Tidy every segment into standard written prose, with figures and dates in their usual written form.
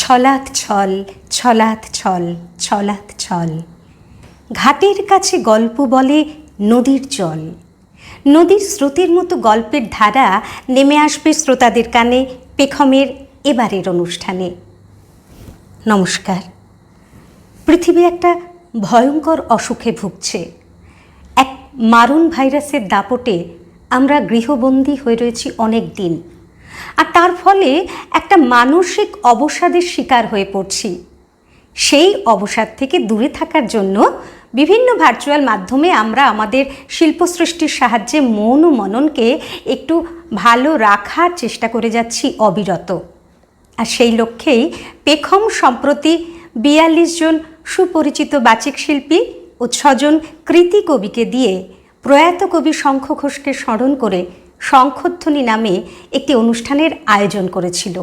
ছলাৎ ছল ছলাৎ ছল ছলাৎ ছল। ঘাটের কাছে গল্প বলে নদীর জল। নদীর স্রোতের মতো গল্পের ধারা নেমে আসবে শ্রোতাদের কানে পেখমের এবারের অনুষ্ঠানে। নমস্কার। পৃথিবী একটা ভয়ঙ্কর অসুখে ভুগছে। এক মারণ ভাইরাসের দাপটে আমরা গৃহবন্দী হয়ে রয়েছি অনেক দিন, আর তার ফলে একটা মানসিক অবসাদের শিকার হয়ে পড়ছি। সেই অবসাদ থেকে দূরে থাকার জন্য বিভিন্ন ভার্চুয়াল মাধ্যমে আমরা আমাদের শিল্পসৃষ্টির সাহায্যে মন ও মননকে একটু ভালো রাখার চেষ্টা করে যাচ্ছি অবিরত। আর সেই লক্ষ্যেই পেখম সম্প্রতি ৪২ জন সুপরিচিত বাচিক শিল্পী ও ৬ জন কৃতি কবিকে দিয়ে প্রয়াত কবি শঙ্খ ঘোষকে স্মরণ করে শঙ্খধ্বনি নামে একটি অনুষ্ঠানের আয়োজন করেছিল,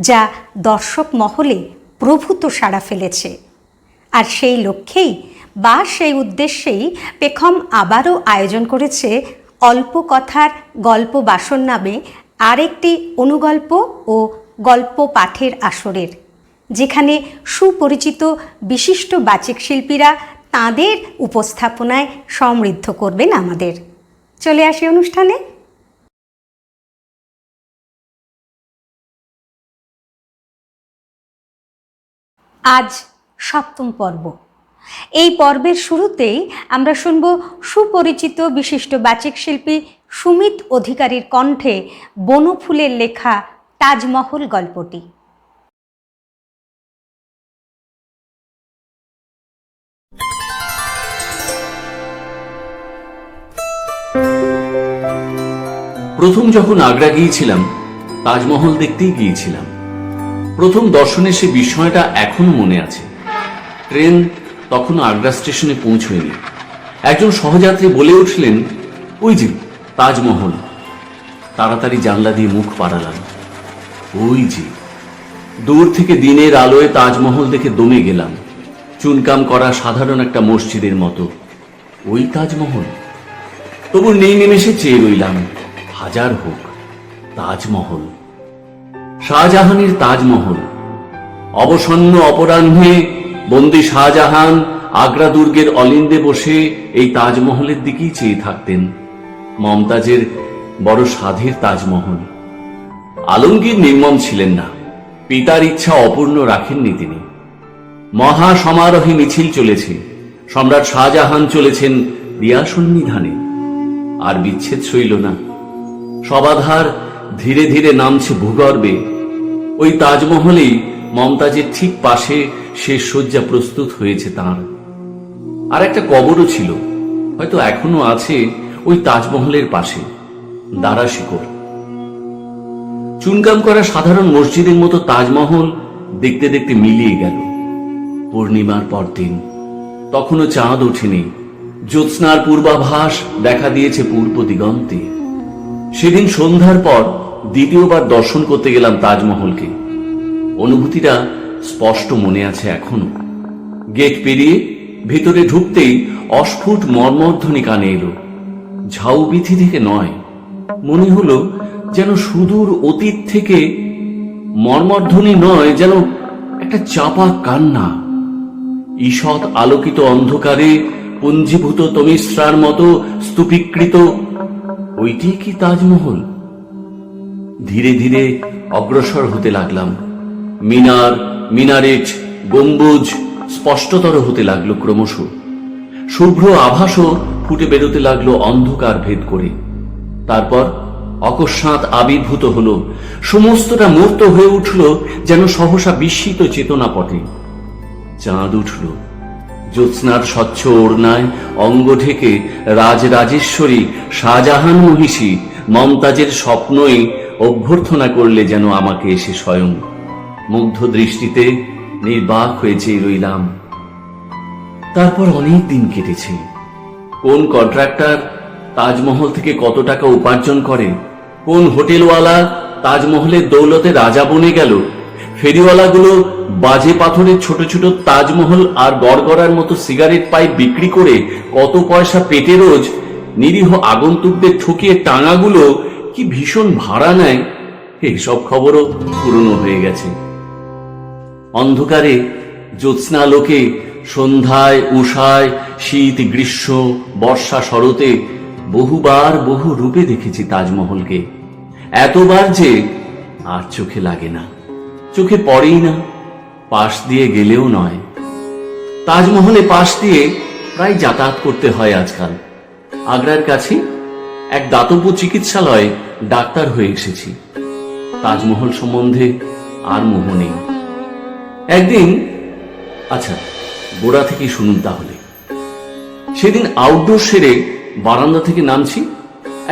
যা দর্শক মহলে প্রভূত সাড়া ফেলেছে। আর সেই লক্ষ্যেই বা সেই উদ্দেশ্যেই পেখম আবারও আয়োজন করেছে অল্প কথার গল্প বাসন নামে আরেকটি অনুগল্প ও গল্প পাঠের আসরের, যেখানে সুপরিচিত বিশিষ্ট বাচিক শিল্পীরা তাঁদের উপস্থাপনায় সমৃদ্ধ করবেন আমাদের। চলে আসি অনুষ্ঠানে। আজ ৭ম পর্ব। এই পর্বের শুরুতেই আমরা শুনব সুপরিচিত বিশিষ্ট বাচিক শিল্পী সুমিত অধিকারীর কণ্ঠে বনফুলের লেখা তাজমহল গল্পটি। প্রথম যখন আগ্রা গিয়েছিলাম, তাজমহল দেখতেই গিয়েছিলাম। প্রথম দর্শনে সে বিষয়টা এখনো মনে আছে। ট্রেন তখন আগ্রা স্টেশনে পৌঁছয়নি। একজন সহযাত্রী বলে উঠলেন, ওই যে তাজমহল। তাড়াতাড়ি জানলা দিয়ে মুখ বাড়ালাম। ওই যে দূর থেকে দিনের আলোয় তাজমহল দেখে দমে গেলাম। চুনকাম করা সাধারণ একটা মসজিদের মতো ওই তাজমহল। তবু নেই নেমেষে চেয়ে রইলাম, হাজার হোক তাজমহল। শাহজাহানের তাজমহল। অবসন্ন অপরাহ্নে বন্দী শাহজাহান আগ্রা দুর্গের অলিন্দে বসে এই তাজমহলের দিকেই চেয়ে থাকতেন। মমতাজের বড় সাধের তাজমহল। আলমগীর নির্মম ছিলেন না, পিতার ইচ্ছা অপূর্ণ রাখেননি তিনি। মহা সমারোহে মিছিল চলেছে। সম্রাট শাহজাহান চলেছেন দিয়া সন্নিধানে। আর বিচ্ছেদ সইল না। সবাধার ধীরে ধীরে নামছে ভূগর্ভে। ওই তাজমহলেই মমতাজের ঠিক পাশে শেষ শয্যা প্রস্তুত হয়েছে তাঁর। আর একটা কবরও ছিল, হয়তো এখনো আছে ওই তাজমহলের পাশে, দারা শিকড়। চুনকাম করা সাধারণ মসজিদের মতো তাজমহল দেখতে দেখতে মিলিয়ে গেল। পূর্ণিমার পরদিন, তখনও চাঁদ ওঠেনি। জ্যোৎস্নার পূর্বাভাস দেখা দিয়েছে পূর্ব দিগন্তে। সেদিন সন্ধ্যার পর দ্বিতীয়বার দর্শন করতে গেলাম তাজমহলকে। অনুভূতিটা স্পষ্ট মনে আছে এখনো। গেট পেরিয়ে ভেতরে ঢুকতেই অস্ফুট মর্মধ্বনি কানে এলো। ঝাউবিথি থেকে নয়, মনে হলো যেন সুদূর অতীত থেকে। মর্মধ্বনি নয়, যেন একটা চাপা কান্না। ঈষৎ আলোকিত অন্ধকারে পুঞ্জীভূত তমিশ্রার মতো স্তূপীকৃত ওইটি কি তাজমহল? ধীরে ধীরে অগ্রসর হতে লাগলাম। মিনার, মিনারেট, গম্বুজ স্পষ্টতর হতে লাগলো ক্রমশ। শুভ্র আভাসও ফুটে বেরোতে লাগলো অন্ধকার ভেদ করে। তারপর অকস্মাৎ আবির্ভূত হলো, সমস্তটা মূর্ত হয়ে উঠল যেন সহসা বিস্মিত চেতনাপটে। চাঁদ উঠল। জ্যোৎস্নার স্বচ্ছ ওড়নায় অঙ্গ ঢেকে রাজরাজেশ্বরী শাহজাহান মহিষী মমতাজের স্বপ্নই অভ্যর্থনা করলে যেন আমাকে এসে স্বয়ং। মুগ্ধ দৃষ্টিতে নির্বাক হয়ে চেয়ে রইলাম। তারপর অনেক দিন কেটেছে। কোন কন্ট্রাক্টর তাজমহল থেকে কত টাকা উপার্জন করে, কোন হোটেলওয়ালা তাজমহলের দৌলতে রাজা বনে গেল, ফেরিওয়ালাগুলো বাজে পাথরের ছোট ছোট তাজমহল আর গড়গড়ার মতো সিগারেট পাইপ বিক্রি করে কত পয়সা পেটে রোজ, নিরীহ আগন্তুকদের ঠকিয়ে টাঙাগুলো কি ভীষণ ভাড়া নেয়, এইসব খবরও পুরনো হয়ে গেছে। অন্ধকারে জ্যোৎস্নালোকে, সন্ধ্যায় উষায়, শীত গ্রীষ্ম বর্ষা শরতে বহুবার বহু রূপে দেখেছি তাজমহলকে, এতবার যে আর চোখে লাগে না, চোখে পড়েই না, পাশ দিয়ে গেলেও নয়। তাজমহলে পাশ দিয়ে প্রায় যাতায়াত করতে হয় আজকাল। আগ্রার কাছে এক দাতব্য চিকিৎসালয়ে ডাক্তার হয়ে এসেছি। তাজমহল সম্বন্ধে আর মোহ নেই। একদিন, আচ্ছা গোড়া থেকেই শুনুন তাহলে। সেদিন আউটডোর সেরে বারান্দা থেকে নামছি,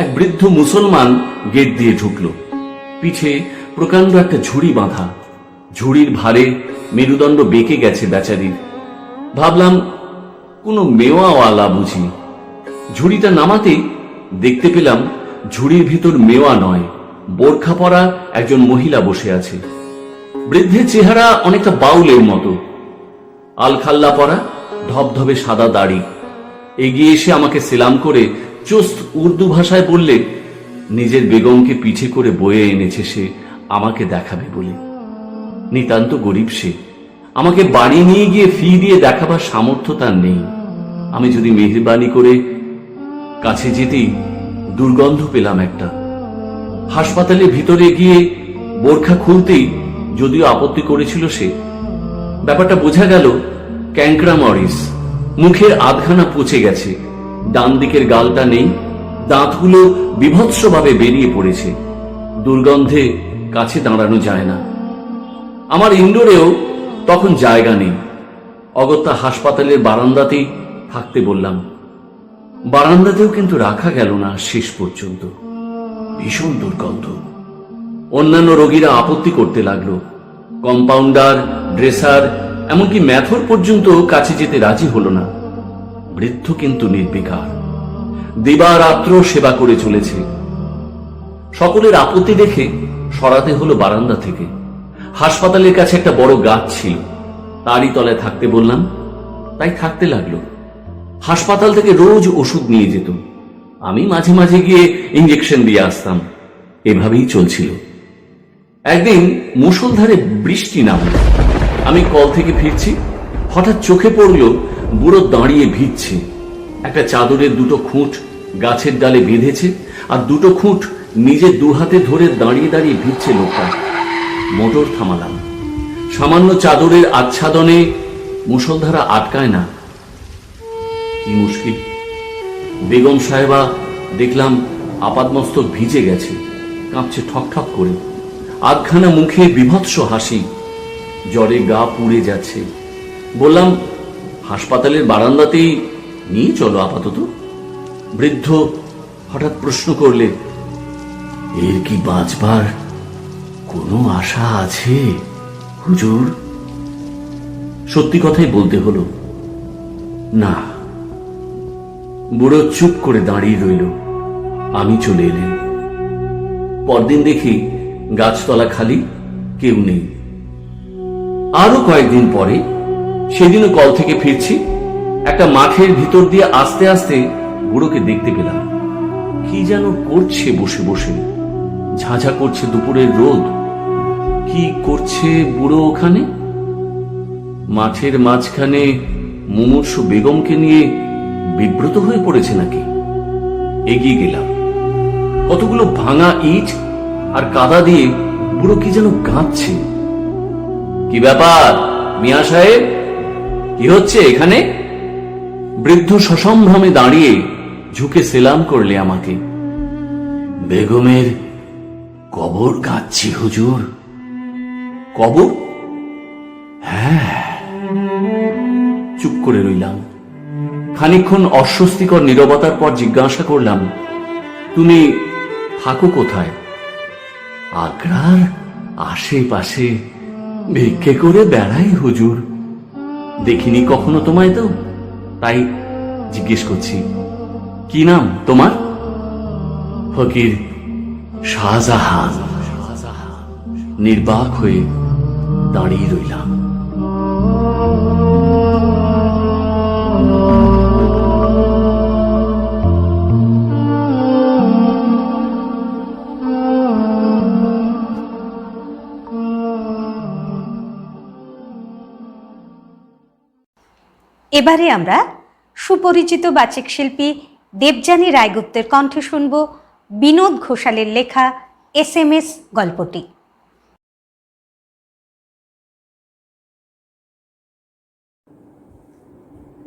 এক বৃদ্ধ মুসলমান গেট দিয়ে ঢুকলো। পিছে প্রকাণ্ড একটা ঝুড়ি বাঁধা, ঝুড়ির ভারে মেরুদণ্ড বেঁকে গেছে বেচারির। ভাবলাম কোনো মেওয়াওয়ালা বুঝি। ঝুড়িটা নামাতে দেখতে পেলাম ঝুড়ির ভিতর মেওয়া নয়, বোরখা পরা একজন মহিলা বসে আছে। বৃদ্ধের চেহারা অনেকটা বাউলের মতো, আলখাল্লা পরা, ধবধবে সাদা দাড়ি। এগিয়ে এসে আমাকে সেলাম করে চোস্ত উর্দু ভাষায় বললে নিজের বেগমকে পিঠে করে বয়ে এনেছে সে আমাকে দেখাবে বলে। নিতান্ত গরিব সে, আমাকে বাড়ি নিয়ে গিয়ে ফি দিয়ে দেখাবার সামর্থ্য তার নেই। আমি যদি মেহেরবানি করে কাছে যেতেই দুর্গন্ধ পেলাম একটা। হাসপাতালের ভিতরে গিয়ে বোরখা খুলতেই যদিও আপত্তি করেছিল সে। ব্যাপারটা বোঝা গেল ক্যাংক্রা মরিস, মুখের আধখানা পচে গেছে, ডান দিকের গালটা নেই, দাঁতগুলো বিভৎসভাবে বেরিয়ে পড়েছে, দুর্গন্ধে কাছে দাঁড়ানো যায় না। আমার ইনডোরেও তখন জায়গা নেই, অগত্যা হাসপাতালের বারান্দাতেই থাকতে বললাম। বারান্দাতেও কিন্তু রাখা গেল না শেষ পর্যন্ত, ভীষণ দুর্গন্ধ। অন্যান্য রোগীরা আপত্তি করতে লাগলো, কম্পাউন্ডার, ড্রেসার, এমনকি ম্যাথর পর্যন্ত কাছে যেতে রাজি হলো না। বৃদ্ধ কিন্তু নির্বিকার, দিবারাত্র সেবা করে চলেছে। সকলের আপত্তি দেখে সরাতে হলো বারান্দা থেকে। হাসপাতালের কাছে একটা বড় গাছ ছিল, তারই তলায় থাকতে বললাম, তাই থাকতে লাগলো। হাসপাতাল থেকে রোজ ওষুধ নিয়ে যেত, আমি মাঝে মাঝে গিয়ে ইঞ্জেকশন দিয়ে আসতাম। এভাবেই চলছিল। একদিন মুষলধারে বৃষ্টি নামল। আমি কল থেকে ফিরছি, হঠাৎ চোখে পড়ল বুড়ো দাঁড়িয়ে ভিজছে। একটা চাদরের দুটো খুঁট গাছের ডালে বেঁধেছে, আর দুটো খুঁট নিজে দুহাতে ধরে দাঁড়িয়ে দাঁড়িয়ে ভিজছে লোকটা। মোটর থামালাম। সামান্য চাদরের আচ্ছাদনে মুষলধারা আটকায় না। কি মুশকিল। বেগম সাহেবা দেখলাম আপাদমস্তক ভিজে গেছে, কাঁপছে ঠকঠক করে, আধখানা মুখে বিভৎস হাসি, জ্বরে গা পুড়ে যাচ্ছে। বললাম, হাসপাতালের বারান্দাতেই নিয়ে চলো আপাতত। বৃদ্ধ হঠাৎ প্রশ্ন করলে, এর কি বাঁচবার কোনো আশা আছে হুজুর? সত্যি কথাই বলতে হলো, না। বুড়ো চুপ করে দাঁড়িয়ে রইল। আমি চলে এলেন। পরদিন দেখি গাছতলা খালি, কেউ নেই। আরো কয়েকদিন পরে, সেদিনও কল থেকে ফিরছি, একটা মাঠের ভিতর দিয়ে আস্তে আস্তে বুড়োকে দেখতে পেলাম। কি যেন করছে বসে বসে, ঝাঁঝা করছে দুপুরের রোদ। কি করছে বুড়ো ওখানে? মাঠের মাঝখানে মুমূর্ষু বেগমকে নিয়ে বিব্রত হয়ে পড়েছে নাকি? এগিয়ে গেলাম। কতগুলো ভাঙা ইট আর কাদা দিয়ে বুড়ো কি যেন কাঁদছে। কি ব্যাপার মিয়া সাহেব, কি হচ্ছে এখানে? বৃদ্ধ সসম্ভ্রমে দাঁড়িয়ে ঝুঁকে সেলাম করলে আমাকে। বেগমের কবর কাঁদছি হুজুর। কবর? হ্যাঁ। চুপ করে রইলাম। খানিকক্ষণ অস্বস্তিকর নীরবতার পর জিজ্ঞাসা করলাম, তুমি থাকো কোথায়? আগ্রার আশেপাশে ভিক্ষে করে বেড়াই হুজুর। দেখিনি কখনো তোমায়, তো তাই জিজ্ঞেস করছি। কি নাম তোমার? ফকির শাহজাহান। নির্বাক হয়ে দাঁড়িয়ে রইলাম। এবারে আমরা সুপরিচিত বাচিক শিল্পী দেবযানী রায়গুপ্তের কণ্ঠে শুনব বিনোদ ঘোষালের লেখা SMS গল্পটি।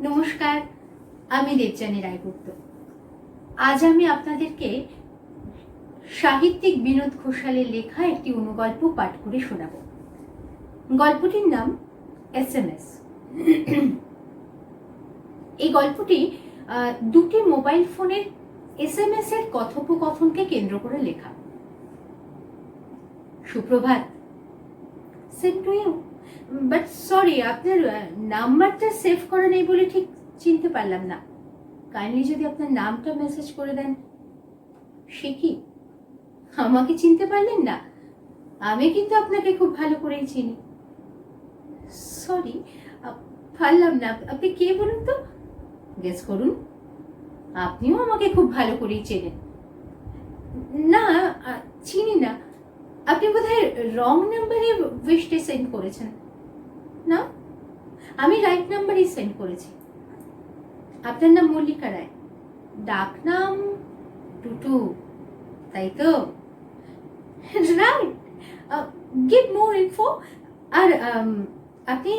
নমস্কার, আমি দেবযানী রায়গুপ্ত। আজ আমি আপনাদেরকে সাহিত্যিক বিনোদ ঘোষালের লেখা একটি অনুগল্প পাঠ করে শোনাব। গল্পটির নাম SMS। এই গল্পটি দুটি মোবাইল ফোনের SMS এর কথোপকথনকে কেন্দ্র করে লেখা। সুপ্রভাত। Same to you, but sorry, আপনার নাম্বারটা সেভ করা নেই বলে ঠিক চিনতে পারলাম না। কাইন্ডলি যদি আপনার নামটা মেসেজ করে দেন। সে কি, আমাকে চিনতে পারলেন না? আমি কিন্তু আপনাকে খুব ভালো করেই চিনি। সরি, পারলাম না। আপনি কে বলুন তো? গেস করুন। আপনিও আমাকে খুব ভালো করেই চেনেন। না, চিনি না। আপনি বোধহয় রং নাম্বারে উইশটা সেন্ড করেছেন। না, আমি রাইট নাম্বারই সেন্ড করেছি। আপনার নাম মল্লিকা রায়, ডাক নাম টুটু, তাই তো? Right, give more info. আর আপনি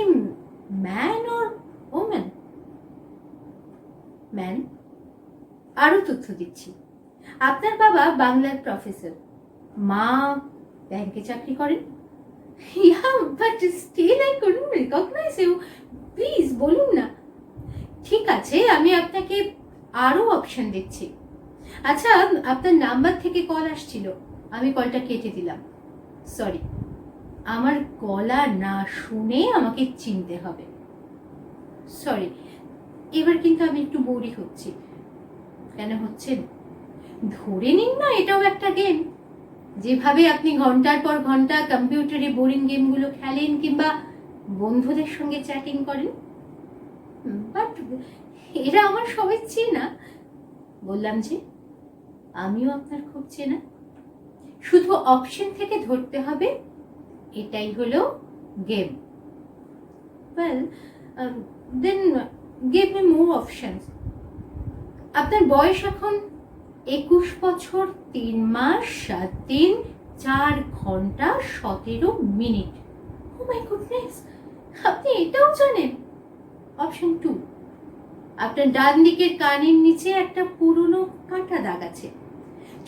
ম্যান অর ওম্যান? ম্যান। আরো তথ্য দিচ্ছি। আপনার বাবা বাংলার প্রফেসর, মা ব্যাংকে চাকরি করেন। Yeah, but still I couldn't recognize you. Please বলুন না। ঠিক আছে, আমি আপনাকে আরো অপশন দিচ্ছি। আচ্ছা, আপনার নাম্বার থেকে কল আসছিল, আমি কলটা কেটে দিলাম। সরি, আমার গলা না শুনে আমাকে চিনতে হবে। সরি, এবার কিন্তু আমি একটু বোরিং হচ্ছি। কেন হচ্ছেন? ধরে নিন না এটাও একটা গেম। যেভাবে আপনি ঘন্টার পর ঘন্টা কম্পিউটারে বোরিং গেমগুলো খেলেন কিংবা বন্ধুদের সঙ্গে চ্যাটিং করেন, বাট এরা আমার সবাই চেনা। বললাম যে আমিও আপনার খুব চেনা। শুধু অপশন থেকে ধরতে হবে, এটাই হলো game. Well, then give me more options. আপনার বয়স এখন 21 বছর 3 মাস 7 দিন 4 ঘন্টা 17 মিনিট। ও মাই গুডনেস, আপনি এটাও জানেন? অপশন 2, আপনার ডান দিকের কানের নিচে একটা পুরনো কাটা দাগ আছে,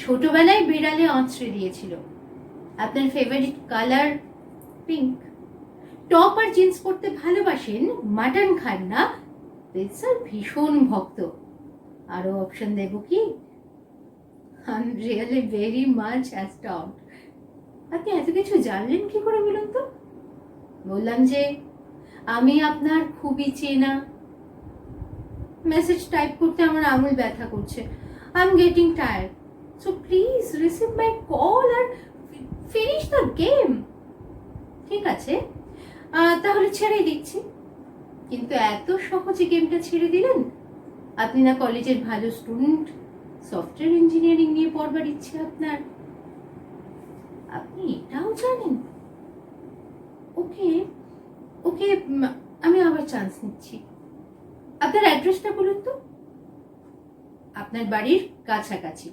ছোটবেলায় বিড়ালে আঁচড়ে দিয়েছিল। আপনার ফেভারিট কালার পিঙ্ক। টপ আর জিন্স পরতে ভালোবাসেন, মাটন খান না, পিৎজার ভীষণ ভক্ত। আরো অপশন দেব কি? I'm really very much astounded. আপনি এত কিছু জানলেন কি করে বলুন তো? বললাম যে আমি আপনার খুবই চেনা। মেসেজ টাইপ করতে আমার আঙুল ব্যথা করছে। I'm getting tired. So please receive my call and finish the game. ঠিক আছে, তাহলে ছেড়ে দিচ্ছি। কিন্তু এত সহজে গেমটা ছেড়ে দিলেন? আপনি না কলেজের ভালো স্টুডেন্ট, সফটওয়্যার ইঞ্জিনিয়ারিং নিয়ে পড়বার ইচ্ছে আপনার। আপনি এটাও জানেন? ওকে ওকে, আমি আবার চান্স নিচ্ছি। আপনার অ্যাড্রেসটা বলুন তো। আপনার বাড়ির কাছাকাছি।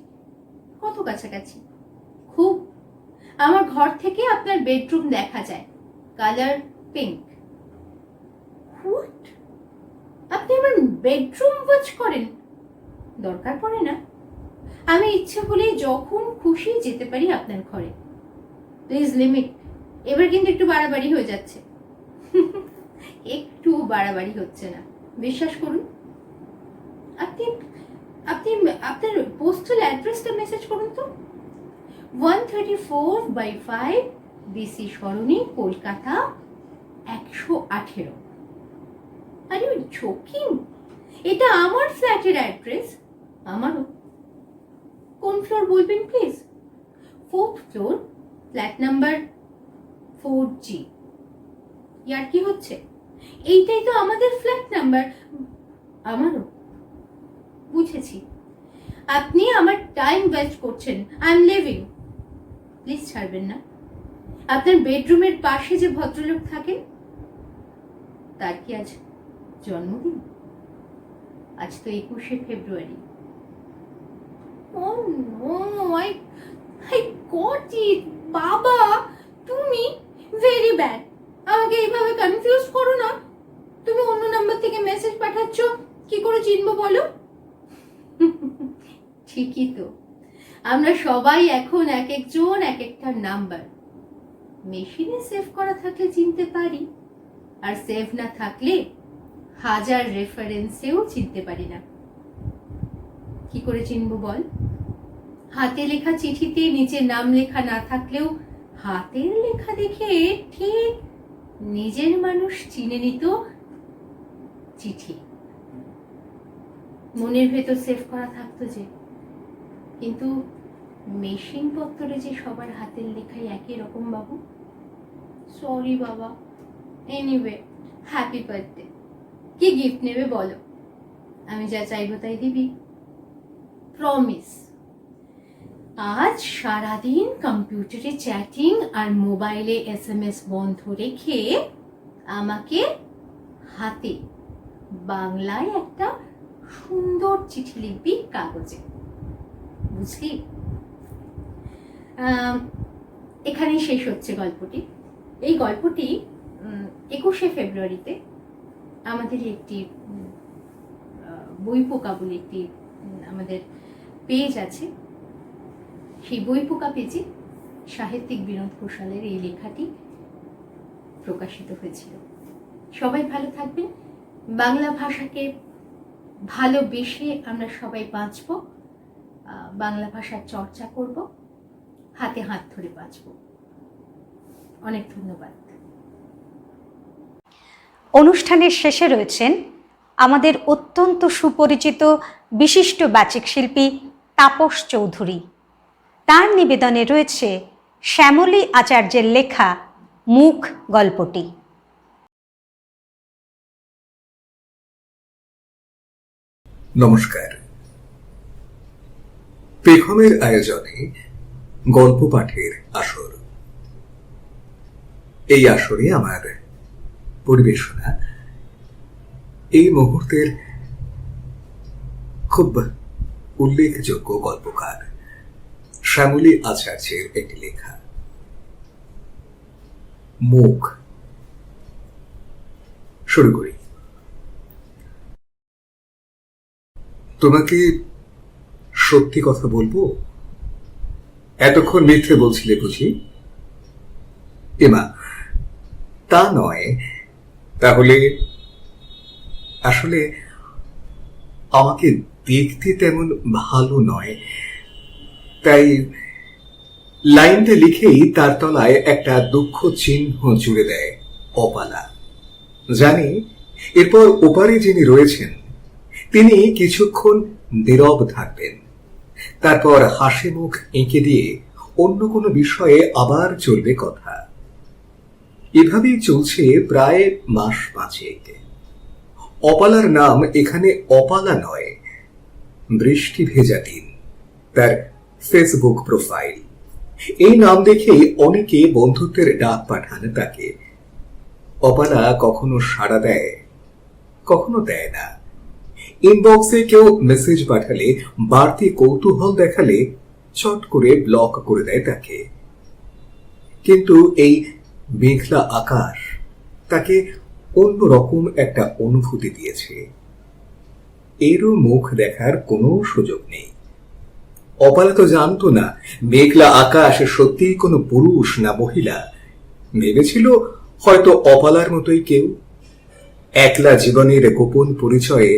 কত কাছাকাছি? খুব। আমার ঘর থেকে আপনার বেডরুম দেখা যায়, কালার পিঙ্ক। হোয়াট? আপনি আমার বেডরুম ওয়াচ করেন? দরকার পড়ে না। আমি ইচ্ছে হলে যখন খুশি যেতে পারি আপনার ঘরে। Please limit. এবার কিন্তু একটু বাড়াবাড়ি হয়ে যাচ্ছে। একটু বাড়াবাড়ি হচ্ছে না, বিশ্বাস করুন। আপনি আপনি আপনার পোস্টাল অ্যাড্রেসটা মেসেজ করুন তো। 134/5 BC সরণি, কলকাতা 118। Are you joking? এটা আমার ফ্ল্যাটের অ্যাড্রেস। আমারও। কোন ফ্লোর বলবেন please? 4th floor, flat number 4G। ইয়ার কি হচ্ছে? এইটাই তো আমাদের ফ্ল্যাট নাম্বার। আমারও। বুঝেছি, আপনি আমার টাইম ওয়েস্ট করছেন। I am living. প্লিজ ছাড়বেন না। আপনার বেডরুমের পাশে যে ভদ্রলোক থাকেন, তার কি আজ জন্মদিন? আজ তো 21শে ফেব্রুয়ারি। ও নো, আই গট ইট। বাবা তুমি ভেরি ব্যাড। আমাকে এইভাবে কনফিউজ করো না। তুমি অন্য নাম্বার থেকে মেসেজ পাঠাচ্ছ, কি করে চিনবো বলো? ঠিকই তো, আমরা সবাই এখন এক একজন এক একটা নাম্বার। মেশিনে সেভ করা থাকলে চিনতে পারি, আর সেভ না থাকলে হাজার রেফারেন্সেও চিনতে পারি না। কি করে চিনবো বল? হাতে লেখা চিঠিতে নিজের নাম লেখা না থাকলেও হাতের লেখা দেখে ঠিক নিজের মানুষ চিনে নিত চিঠি। মনের ভেতর সেভ করা থাকতো যে, কিন্তু মেশিন পত্তরে যে সবার হাতের লেখাই একই রকম বাবু। সরি বাবা। Anyway, happy birthday. কি গিফট নেবে বলো? আমি যা চাইবো তাই দিবি? প্রমিস। আজ সারাদিন কম্পিউটারে চ্যাটিং আর মোবাইলে SMS বন্ধ রেখে আমাকে হাতে বাংলায় একটা সুন্দর চিঠি লিখবি কাগজে, বুঝলি? এখানেই শেষ হচ্ছে গল্পটি। এই গল্পটি 21শে ফেব্রুয়ারিতে আমাদের একটি বইপোকা বলে একটি আমাদের পেজ আছে, সেই বইপোকা পেজে সাহিত্যিক বিনোদ ঘোষালের এই লেখাটি প্রকাশিত হয়েছিল। সবাই ভালো থাকবেন। বাংলা ভাষাকে ভালোবেসে আমরা সবাই বাঁচব, বাংলা ভাষার চর্চা করব, হাতে হাত ধরে বাঁচব। অনেক ধন্যবাদ। অনুষ্ঠানের শেষে রয়েছেন আমাদের অত্যন্ত সুপরিচিত বিশিষ্ট বাচিক শিল্পী তাপস চৌধুরী। তার নিবেদনে রয়েছে শ্যামলী আচার্যের লেখা মুখ গল্পটি। নমস্কার। পেখমের আয়োজনে গল্প পাঠের আসর। এই আসরে আমার পরিবেশনা এই মুহূর্তের খুব উল্লেখযোগ্য গল্পকার শ্যামলী আচার্যের একটি লেখা মুখ। শুরু করি। তোমাকে সত্যি কথা বলবো? এতক্ষণ মিথ্যে বলছিলে বুঝি? এমা, তা নয়। তাহলে আসলে আমাকে দেখতে তেমন ভালো নয়, তাই লাইনটা লিখেই তার তলায় একটা দুঃখ চিহ্ন জুড়ে দেয় অপালা। জানি এরপর ওপারে যিনি রয়েছেন তিনি কিছুক্ষণ নীরব থাকবেন, তারপর হাসি মুখ এঁকে দিয়ে অন্য কোনো বিষয়ে আবার চলবে কথা। এভাবেই চলছে প্রায় মাস 5। অপালার নাম এখানে অপালা নয়, বৃষ্টি ভেজা দিন তার ফেসবুক প্রোফাইল। এই নাম দেখেই অনেকে বন্ধুত্বের ডাক পাঠান তাকে। অপালা কখনো সাড়া দেয়, কখনো দেয় না। ইনবক্সে কেউ মেসেজ পাঠালে, বাড়তি কৌতূহল দেখালে চট করে ব্লক করে দেয় তাকে। কিন্তু এই মেঘলা আকাশ তাকে অন্যরকম একটা অনুভূতি দিয়েছে। এরও মুখ দেখার কোনো সুযোগ নেই। অপালা তো জানতো না মেঘলা আকাশ সত্যিই কোনো পুরুষ না মহিলা। ভেবেছিল হয়তো অপালার মতোই কেউ। একলা জীবনের গোপন পরিচয়ে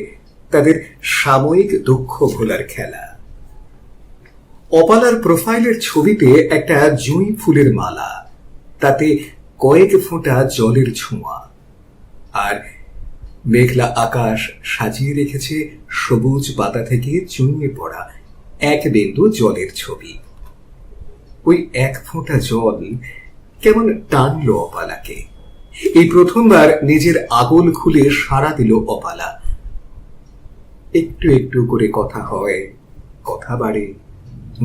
তাদের সাময়িক দুঃখ ভোলার খেলা। অপালার প্রোফাইলের ছবিতে একটা জুঁই ফুলের মালা, তাতে কয়েক ফোঁটা জলের ছোঁয়া, আর মেঘলা আকাশ সাজিয়ে রেখেছে সবুজ পাতা থেকে চুইয়ে পড়া এক বিন্দু জলের ছবি। ওই এক ফোঁটা জল কেমন টানলো অপালাকে। এই প্রথমবার নিজের আগল খুলে সাড়া দিল অপালা। একটু একটু করে কথা হয়, কথা বাড়ে,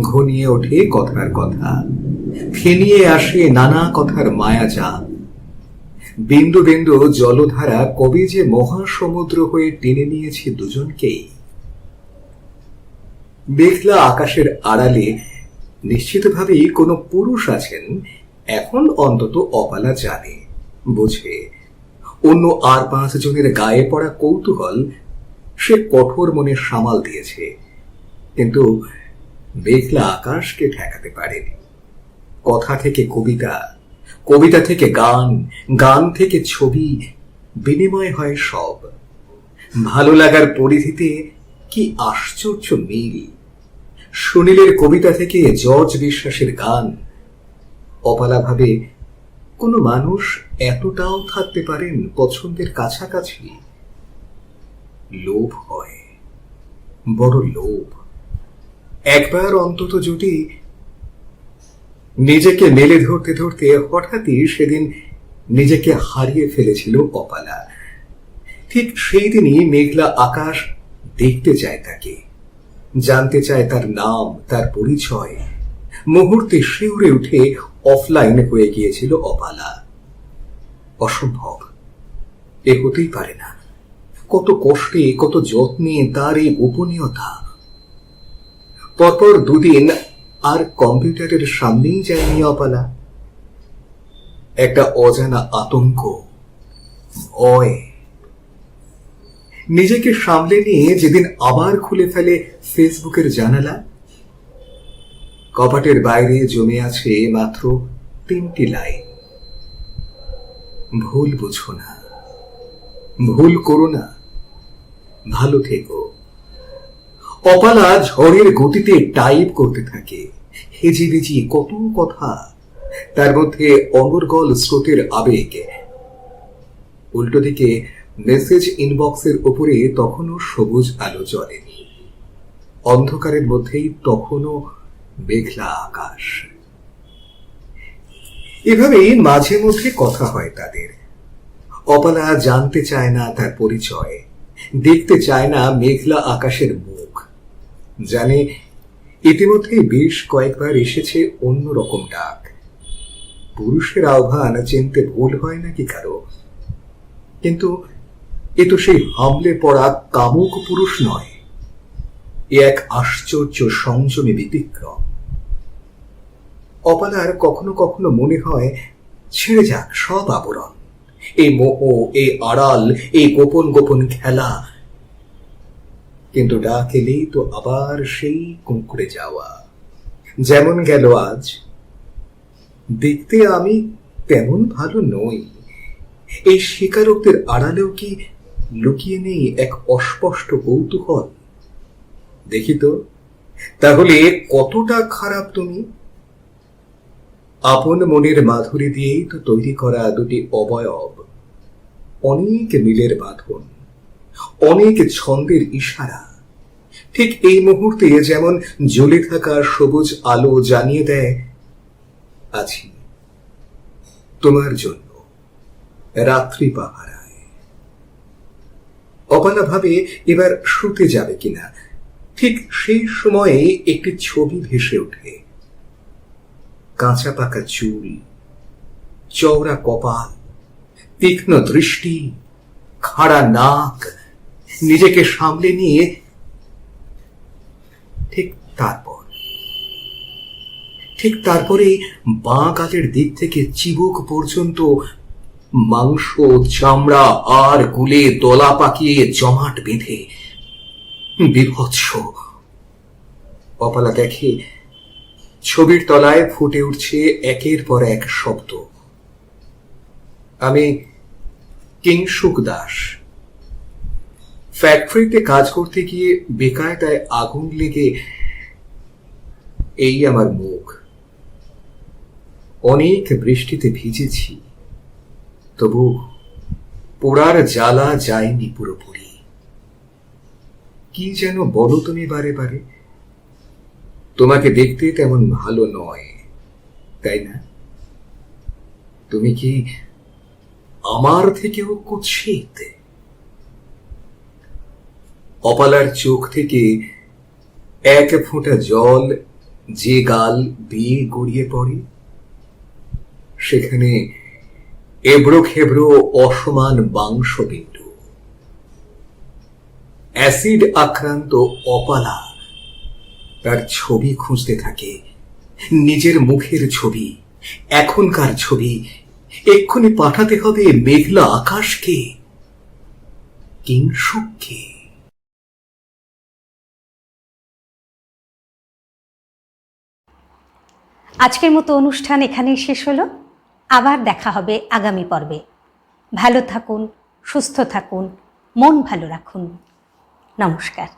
ঘনিয়ে ওঠে কথার কথা, ফেনিয়ে আসে নানা কথার মায়াজাল। বিন্দু বিন্দু জলধারা কবে যে মহাসমুদ্র হয়ে টেনে নিয়েছে দুজনকেই। মেঘলা আকাশের আড়ালে নিশ্চিতভাবেই কোনো পুরুষ আছেন, এখন অন্তত অপালা জানে, বোঝে। অন্য আর 5 জনের গায়ে পড়া কৌতূহল সে কঠোর মনে সামাল দিয়েছে, কিন্তু মেঘলা আকাশকে ঠেকাতে পারেনি। কথা থেকে কবিতা, কবিতা থেকে গান, গান থেকে ছবি, বিনিময় হয় সব। ভালো লাগার পরিধিতে কি আশ্চর্য মিল! সুনীলের কবিতা থেকে জর্জ বিশ্বাসের গান। অপালা ভাবে কোনো মানুষ এতটাও থাকতে পারেন পছন্দের কাছাকাছি। লোভ হয়, বড় লোভ। একবার অন্তত যদি নিজেকে মেলে ধরতে ধরতে হঠাৎই সেদিন নিজেকে হারিয়ে ফেলেছিল অপালা। ঠিক সেই দিনই মেঘলা আকাশ দেখতে চায় তাকে, জানতে চায় তার নাম, তার পরিচয়। মুহূর্তে শিউরে উঠে অফলাইন হয়ে গিয়েছিল অপালা। অসম্ভব, এ হতেই পারে না। কত কষ্টে, কত যত্নে তার এই গোপনীয়তা। পরপর 2 দিন আর কম্পিউটারের সামনেই যায়নি অপালা। একটা অজানা আতঙ্ক, ভয়। নিজেকে সামলে নিয়ে যেদিন আবার খুলে ফেলে ফেসবুকের জানালা, কপাটের বাইরে জমে আছে মাত্র 3টি লাইন। ভুল বুঝো না, ভুল করো না, ভালো থেকো। অপালা ঝড়ের গতিতে টাইপ করতে থাকে, হেজিবিজি কত কথা, তার মধ্যে অনর্গল স্রোতের আবেগ। উল্টো দিকে মেসেজ ইনবক্সের উপরে তখনও সবুজ আলো জ্বলেনি। অন্ধকারের মধ্যেই তখনও মেঘলা আকাশ। এভাবেই মাঝে মধ্যে কথা হয় তাদের। অপালা জানতে চায় না তার পরিচয়, দেখতে চায় না মেঘলা আকাশের মুখ। জানে ইতিমধ্যে বেশ কয়েকবার এসেছে অন্যরকম ডাক। পুরুষের আহ্বান চিনতে ভুল হয় নাকি কারো? কিন্তু এ তো সেই হামলে পড়া কামুক পুরুষ নয়, এ এক আশ্চর্য সংযমী ব্যতিক্রম। অপালার কখনো কখনো মনে হয় ছেড়ে যাক সব আবরণ, এই মোহ, এই আড়াল, এই গোপন গোপন খেলা। কিন্তু ডাক এলেই তো আবার সেই কুঁকড়ে যাওয়া। যেমন গেল আজ। দেখতে আমি তেমন ভালো নই, এই স্বীকারোক্তির আড়ালেও কি লুকিয়ে নেই এক অস্পষ্ট কৌতূহল? দেখি তো তাহলে কতটা খারাপ তুমি। আপন মনের মাধুরী দিয়েই তো তৈরি করা 2টি অবয়ব, অনেক মিলের বাঁধন, অনেক ছন্দের ইশারা। ঠিক এই মুহূর্তে যেমন জ্বলে থাকা সবুজ আলো জানিয়ে দেয়, আছি তোমার জন্য রাত্রি পাহারায়। অপালা ভাবে এবার শুতে যাবে কিনা। ঠিক সেই সময়ে একটি ছবি ভেসে ওঠে। কাঁচা পাকা চুল, চওড়া কপাল, তীক্ষ্ণ দৃষ্টি, খাড়া নাক। নিজেকে সামলে নিয়ে ঠিক তারপরে বাঁ গালের দিক থেকে চিবুক পর্যন্ত মাংস, চামড়া আর গুলে দলা পাকিয়ে জমাট বেঁধে বীভৎস। কপালা দেখে ছবির তলায় ফুটে উঠছে একের পর এক শব্দ। আমি কিংসুক দাস। ফ্যাক্টরিতে কাজ করতে গিয়ে বেকায়দায় আগুন লেগে এই আমার মুখ। অনেক বৃষ্টিতে ভিজেছি, তবু পোড়ার জ্বালা যায়নি পুরোপুরি। কি যেন বলো তুমি বারে বারে? তোমাকে দেখতে তেমন ভালো নয়, তাই না? তুমি কি আমার থেকেও কুৎসিত? অপালার চোখ থেকে এক ফোঁটা জল যে গাল দিয়ে গড়িয়ে পড়ে, সেখানে এবড়ো খেবড়ো অসমান মাংসবিন্দু, অ্যাসিড আক্রান্ত অপালা তার ছবি খুঁজতে থাকে, নিজের মুখের ছবি, এখনকার ছবি। এক্ষুনি পাঠাতে হবে মেঘলা আকাশকে, কিংসুককে। আজকের মতো অনুষ্ঠান এখানেই শেষ হলো। আবার দেখা হবে আগামী পর্বে। ভালো থাকুন, সুস্থ থাকুন, মন ভালো রাখুন। নমস্কার।